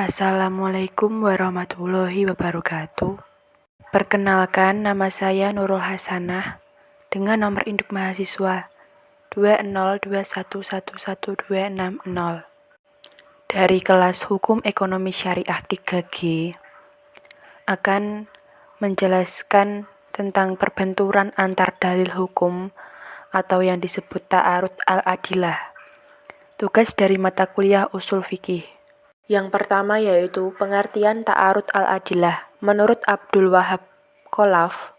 Assalamualaikum warahmatullahi wabarakatuh. Perkenalkan, nama saya Nurul Hasanah dengan nomor induk mahasiswa 202111260 dari kelas Hukum Ekonomi Syariah 3G akan menjelaskan tentang perbenturan antar dalil hukum atau yang disebut ta'arud al-adilah. Tugas dari mata kuliah Ushul Fiqih. Yang pertama yaitu pengertian ta'arud al-adilah. Menurut Abdul Wahab Kholaf,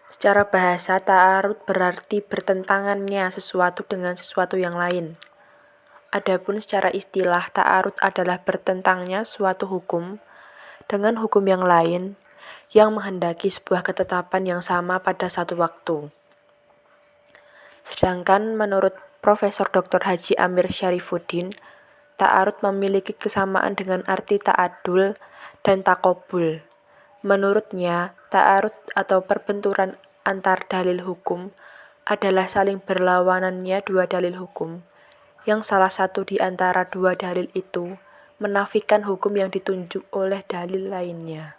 secara bahasa ta'arud berarti bertentangannya sesuatu dengan sesuatu yang lain. Adapun secara istilah, ta'arud adalah bertentangnya suatu hukum dengan hukum yang lain yang menghendaki sebuah ketetapan yang sama pada satu waktu. Sedangkan menurut Profesor Dr. Haji Amir Syarifuddin, ta'arud memiliki kesamaan dengan arti ta'adul dan takobul. Menurutnya, ta'arud atau perbenturan antar dalil hukum adalah saling berlawanannya dua dalil hukum, yang salah satu di antara dua dalil itu menafikan hukum yang ditunjuk oleh dalil lainnya.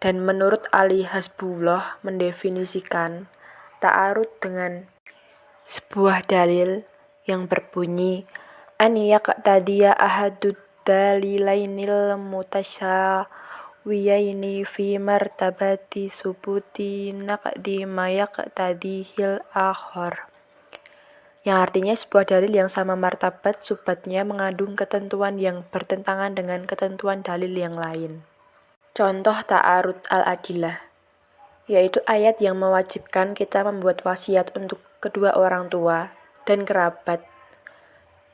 Dan menurut Ali Hasbullah mendefinisikan ta'arud dengan sebuah dalil yang berbunyi an yaqtadiya ahadud dalilainil mutasyawiyaini fi martabati subuti naqdi ma yaqtadihil akhar, yang artinya sebuah dalil yang sama martabat subatnya mengandung ketentuan yang bertentangan dengan ketentuan dalil yang lain. Contoh ta'arud al-adilah yaitu ayat yang mewajibkan kita membuat wasiat untuk kedua orang tua dan kerabat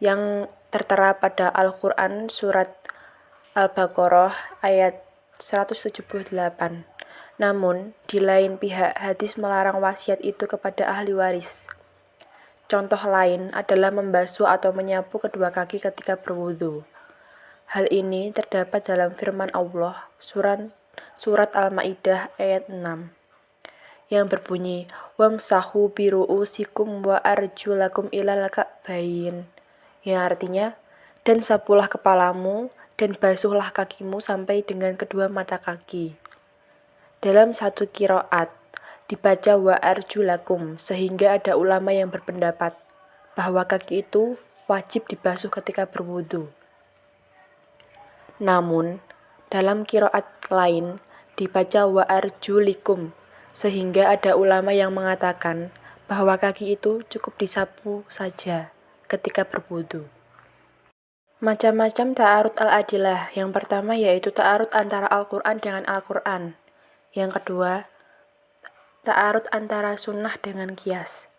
yang tertera pada Al-Quran surat Al-Baqarah ayat 178. Namun, di lain pihak hadis melarang wasiat itu kepada ahli waris. Contoh lain adalah membasuh atau menyapu kedua kaki ketika berwudu. Hal ini terdapat dalam firman Allah surat Al-Maidah ayat 6 yang berbunyi wamsahu biru'usikum wa arjulakum ilal ka'bain, yang artinya dan sapulah kepalamu dan basuhlah kakimu sampai dengan kedua mata kaki. Dalam satu qiraat dibaca wa arjulakum, sehingga ada ulama yang berpendapat bahwa kaki itu wajib dibasuh ketika berwudu. Namun dalam qiraat lain dibaca wa arjulikum, sehingga ada ulama yang mengatakan bahwa kaki itu cukup disapu saja ketika berwudu. Macam-macam ta'arud al-adilah. Yang pertama yaitu ta'arud antara Al-Quran dengan Al-Quran. Yang kedua, ta'arud antara sunnah dengan qiyas.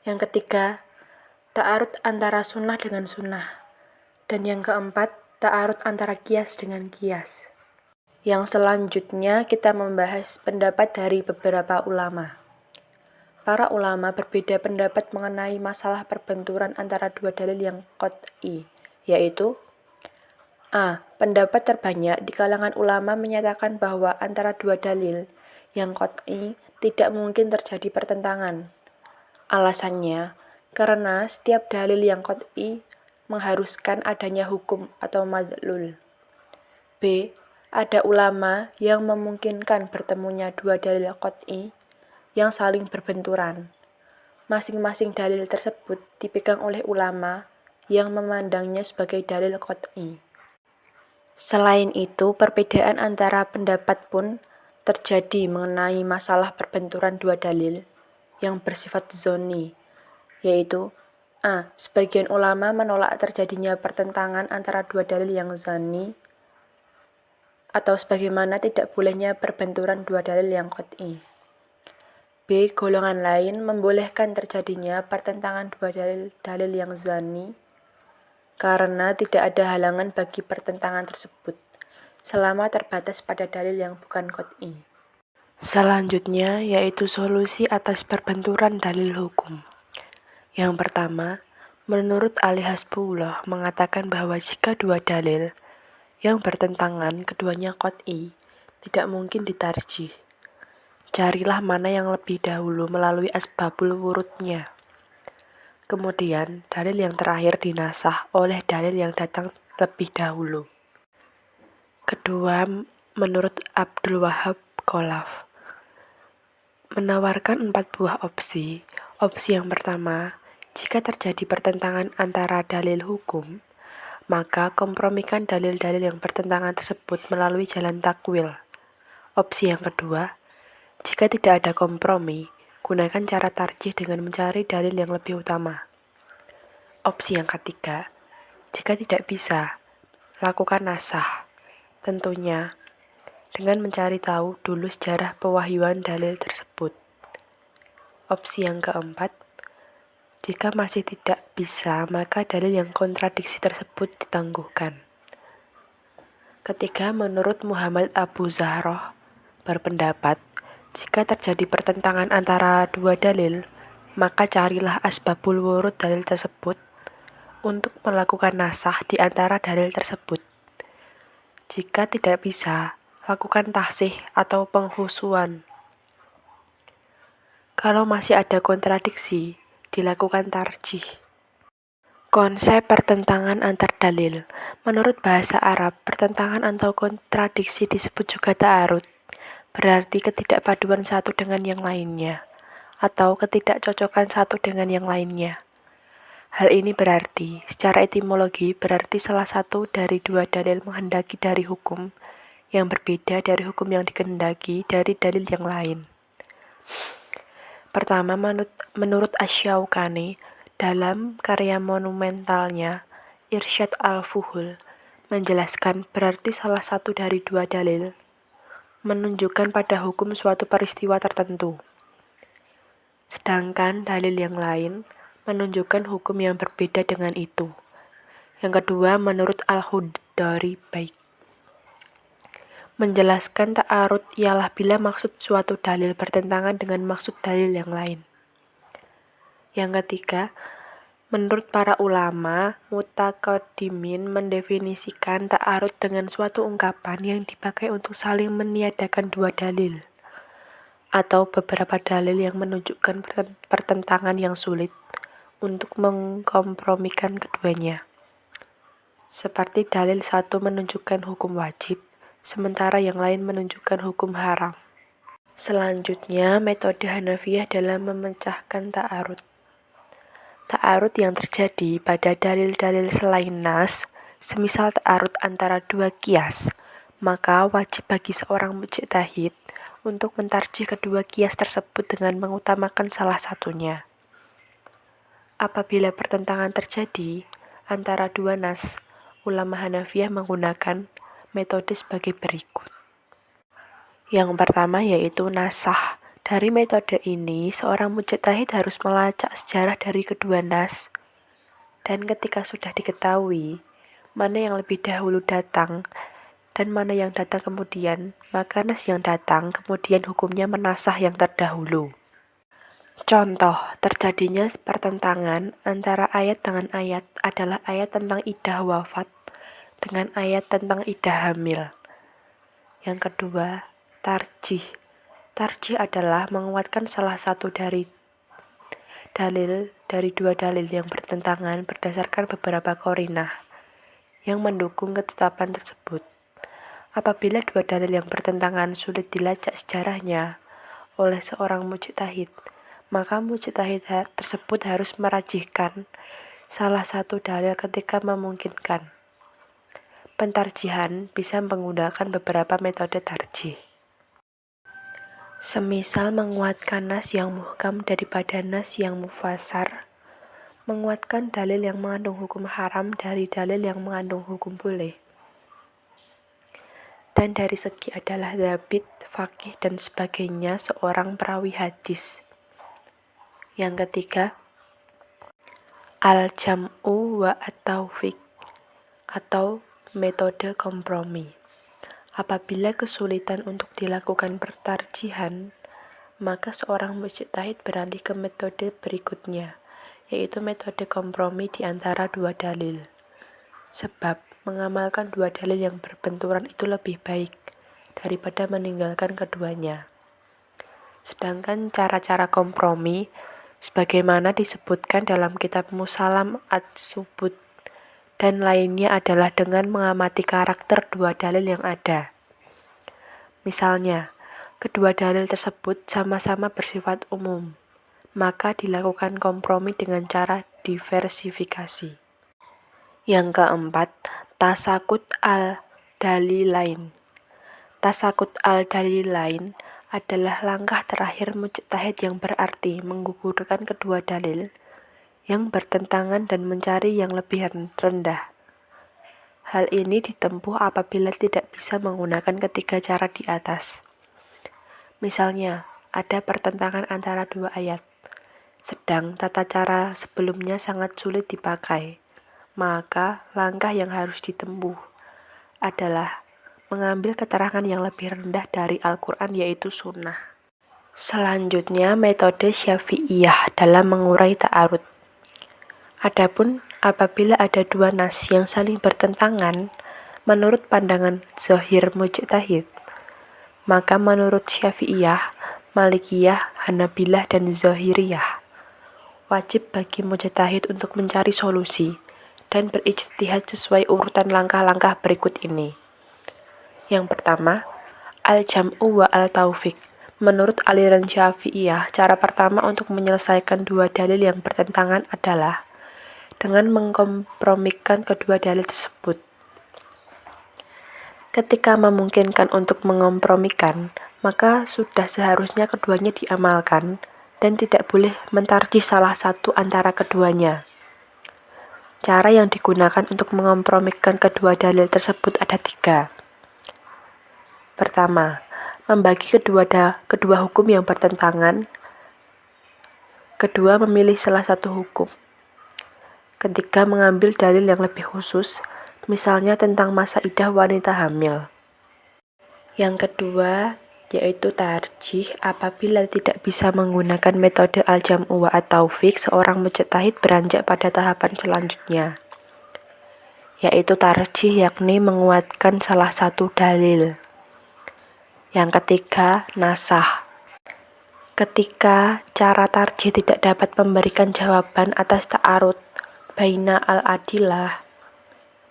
Yang ketiga, ta'arud antara sunnah dengan sunnah. Dan yang keempat, ta'arud antara qiyas dengan qiyas. Yang selanjutnya kita membahas pendapat dari beberapa ulama. Para ulama berbeda pendapat mengenai masalah perbenturan antara dua dalil yang qat'i, yaitu A. Pendapat terbanyak di kalangan ulama menyatakan bahwa antara dua dalil yang qat'i tidak mungkin terjadi pertentangan. Alasannya, karena setiap dalil yang qat'i mengharuskan adanya hukum atau madlul. B. Ada ulama yang memungkinkan bertemunya dua dalil qat'i yang saling berbenturan. Masing-masing dalil tersebut dipegang oleh ulama yang memandangnya sebagai dalil qat'i. Selain itu, perbedaan antara pendapat pun terjadi mengenai masalah perbenturan dua dalil yang bersifat dzonni, yaitu A. Sebagian ulama menolak terjadinya pertentangan antara dua dalil yang dzanni atau sebagaimana tidak bolehnya perbenturan dua dalil yang qat'i. B. Golongan lain membolehkan terjadinya pertentangan dua dalil yang dzanni karena tidak ada halangan bagi pertentangan tersebut selama terbatas pada dalil yang bukan qat'i. Selanjutnya yaitu solusi atas perbenturan dalil hukum. Yang pertama, menurut Ali Hasbullah mengatakan bahwa jika dua dalil yang bertentangan keduanya qat'i, tidak mungkin ditarjih. Carilah mana yang lebih dahulu melalui asbabul wurudnya. Kemudian dalil yang terakhir dinasah oleh dalil yang datang lebih dahulu. Kedua, menurut Abdul Wahab Khalaf, menawarkan 4 buah opsi. Opsi yang pertama, jika terjadi pertentangan antara dalil hukum, maka kompromikan dalil-dalil yang bertentangan tersebut melalui jalan takwil. Opsi yang kedua, jika tidak ada kompromi, gunakan cara tarjih dengan mencari dalil yang lebih utama. Opsi yang ketiga, jika tidak bisa, lakukan nasah. Tentunya, dengan mencari tahu dulu sejarah pewahyuan dalil tersebut. Opsi yang keempat, jika masih tidak bisa, maka dalil yang kontradiksi tersebut ditangguhkan. Ketiga, menurut Muhammad Abu Zahroh berpendapat, jika terjadi pertentangan antara dua dalil, maka carilah asbabul wurud dalil tersebut untuk melakukan nasah di antara dalil tersebut. Jika tidak bisa, lakukan tahsih atau penghusuan. Kalau masih ada kontradiksi, dilakukan tarjih. Konsep pertentangan antar dalil. Menurut bahasa Arab, pertentangan atau kontradiksi disebut juga ta'arud, berarti ketidakpaduan satu dengan yang lainnya, atau ketidakcocokan satu dengan yang lainnya. Hal ini berarti, secara etimologi, berarti salah satu dari dua dalil menghendaki dari hukum yang berbeda dari hukum yang dikehendaki dari dalil yang lain. Pertama, menurut Asy-Syaukani, dalam karya monumentalnya, Irsyad al-Fuhul, menjelaskan berarti salah satu dari dua dalil menunjukkan pada hukum suatu peristiwa tertentu. Sedangkan dalil yang lain menunjukkan hukum yang berbeda dengan itu. Yang kedua, menurut Al-Hudari baik, menjelaskan ta'arud ialah bila maksud suatu dalil bertentangan dengan maksud dalil yang lain. Yang ketiga, menurut para ulama, mutaqaddimin mendefinisikan ta'arud dengan suatu ungkapan yang dipakai untuk saling meniadakan dua dalil, atau beberapa dalil yang menunjukkan pertentangan yang sulit untuk mengkompromikan keduanya. Seperti dalil satu menunjukkan hukum wajib, sementara yang lain menunjukkan hukum haram. Selanjutnya, metode Hanafiyah dalam memecahkan ta'arud. Ta'arud yang terjadi pada dalil-dalil selain nas, semisal ta'arud antara dua qiyas, maka wajib bagi seorang mujtahid untuk mentarjih kedua qiyas tersebut dengan mengutamakan salah satunya. Apabila pertentangan terjadi antara dua nas, ulama Hanafiyah menggunakan metode sebagai berikut. Yang pertama yaitu nasah. Dari metode ini, seorang mujtahid harus melacak sejarah dari kedua nas, dan ketika sudah diketahui mana yang lebih dahulu datang dan mana yang datang kemudian, maka nas yang datang kemudian hukumnya menasah yang terdahulu. Contoh terjadinya pertentangan antara ayat dengan ayat adalah ayat tentang iddah wafat dengan ayat tentang iddah hamil. Yang kedua, tarjih. Tarjih adalah menguatkan salah satu dari dua dalil yang bertentangan berdasarkan beberapa qarinah yang mendukung ketetapan tersebut. Apabila dua dalil yang bertentangan sulit dilacak sejarahnya oleh seorang mujtahid, maka mujtahid tersebut harus merajihkan salah satu dalil ketika memungkinkan. Pentarjihan bisa menggunakan beberapa metode tarjih. Semisal menguatkan nas yang muhkam daripada nas yang mufassar, menguatkan dalil yang mengandung hukum haram dari dalil yang mengandung hukum boleh. Dan dari segi adalah dzabit, faqih dan sebagainya seorang perawi hadis. Yang ketiga, al-jam'u wa at-taufiq atau metode kompromi. Apabila kesulitan untuk dilakukan pertarjihan, maka seorang mujtahid beralih ke metode berikutnya, yaitu metode kompromi di antara dua dalil. Sebab mengamalkan dua dalil yang berbenturan itu lebih baik daripada meninggalkan keduanya. Sedangkan cara-cara kompromi sebagaimana disebutkan dalam kitab Musalam ad-Subut dan lainnya adalah dengan mengamati karakter dua dalil yang ada. Misalnya, kedua dalil tersebut sama-sama bersifat umum, maka dilakukan kompromi dengan cara diversifikasi. Yang keempat, tasakut al-dalilain. Tasakut al-dalilain adalah langkah terakhir mujtahid yang berarti menggugurkan kedua dalil yang bertentangan dan mencari yang lebih rendah. Hal ini ditempuh apabila tidak bisa menggunakan ketiga cara di atas. Misalnya, ada pertentangan antara dua ayat, sedang tata cara sebelumnya sangat sulit dipakai. Maka langkah yang harus ditempuh adalah mengambil keterangan yang lebih rendah dari Al-Quran yaitu sunnah. Selanjutnya metode Syafi'iyah dalam mengurai ta'arud. Adapun apabila ada dua nas yang saling bertentangan menurut pandangan zahir mujtahid, maka menurut Syafi'iyah, Malikiyah, Hanabilah, dan Zahiriyah wajib bagi mujtahid untuk mencari solusi dan berijtihad sesuai urutan langkah-langkah berikut ini. Yang pertama, al-jam'u wa al-taufiq. Menurut aliran Syafi'iyah, cara pertama untuk menyelesaikan dua dalil yang bertentangan adalah dengan mengkompromikan kedua dalil tersebut. Ketika memungkinkan untuk mengkompromikan, maka sudah seharusnya keduanya diamalkan dan tidak boleh mentarjih salah satu antara keduanya. Cara yang digunakan untuk mengkompromikan kedua dalil tersebut ada 3. Pertama, membagi kedua hukum yang bertentangan. Kedua, memilih salah satu hukum. Ketiga, mengambil dalil yang lebih khusus, misalnya tentang masa iddah wanita hamil. Yang kedua, yaitu tarjih. Apabila tidak bisa menggunakan metode al-jam'u wa at-taufiq, seorang mujtahid beranjak pada tahapan selanjutnya, yaitu tarjih, yakni menguatkan salah satu dalil. Yang ketiga, nasah. Ketika cara tarjih tidak dapat memberikan jawaban atas ta'arud baina al-adilah,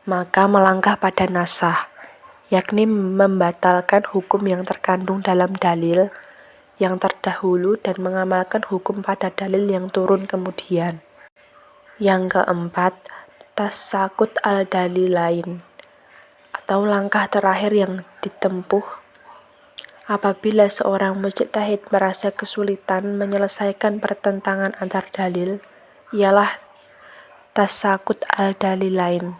maka melangkah pada nasah, yakni membatalkan hukum yang terkandung dalam dalil yang terdahulu dan mengamalkan hukum pada dalil yang turun kemudian. Yang keempat, tasakut al-dalilain, atau langkah terakhir yang ditempuh apabila seorang mujtahid merasa kesulitan menyelesaikan pertentangan antar dalil, ialah tasakut al-dalilain,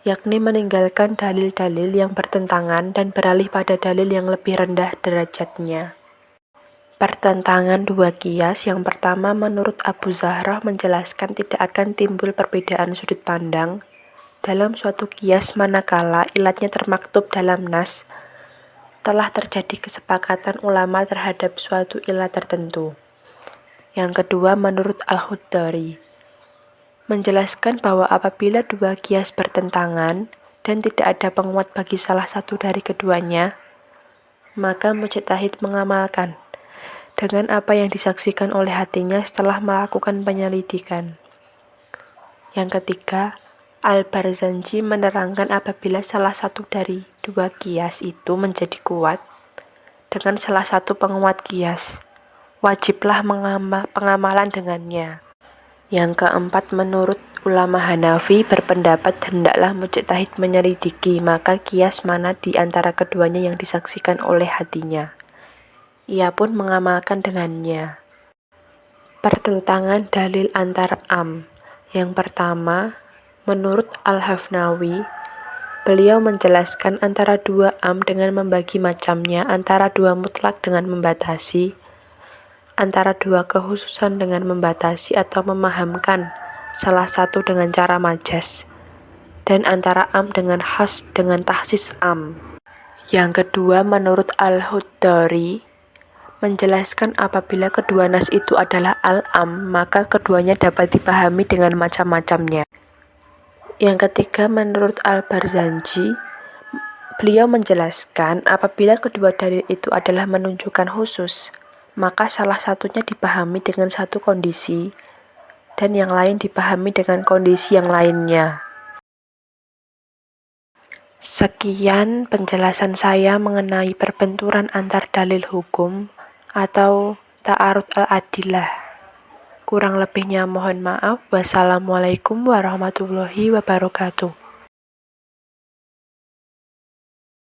yakni meninggalkan dalil-dalil yang bertentangan dan beralih pada dalil yang lebih rendah derajatnya. Pertentangan dua kias. Yang pertama, menurut Abu Zahrah menjelaskan tidak akan timbul perbedaan sudut pandang dalam suatu kias manakala ilatnya termaktub dalam nas, telah terjadi kesepakatan ulama terhadap suatu ilat tertentu. Yang kedua, menurut Al-Hudari menjelaskan bahwa apabila dua kias bertentangan dan tidak ada penguat bagi salah satu dari keduanya, maka mujtahid mengamalkan dengan apa yang disaksikan oleh hatinya setelah melakukan penyelidikan. Yang ketiga, Al-Barzanji menerangkan apabila salah satu dari dua kias itu menjadi kuat dengan salah satu penguat kias, wajiblah pengamalan dengannya. Yang keempat, menurut ulama Hanafi berpendapat hendaklah mujtahid menyelidiki maka kias mana di antara keduanya yang disaksikan oleh hatinya. Ia pun mengamalkan dengannya. Pertentangan dalil antar am. Yang pertama, menurut Al-Hafnawi, beliau menjelaskan antara dua am dengan membagi macamnya, antara dua mutlak dengan membatasi, antara dua kekhususan dengan membatasi atau memahamkan salah satu dengan cara majas, dan antara am dengan khas dengan tahsis am. Yang kedua, menurut Al-Hudari menjelaskan apabila kedua nas itu adalah al-am, maka keduanya dapat dipahami dengan macam-macamnya. Yang ketiga, menurut Al-Barzanji, beliau menjelaskan apabila kedua dalil itu adalah menunjukkan khusus, maka salah satunya dipahami dengan satu kondisi dan yang lain dipahami dengan kondisi yang lainnya. Sekian penjelasan saya mengenai perbenturan antar dalil hukum atau ta'arud al-adillah. Kurang lebihnya mohon maaf. Wassalamualaikum warahmatullahi wabarakatuh.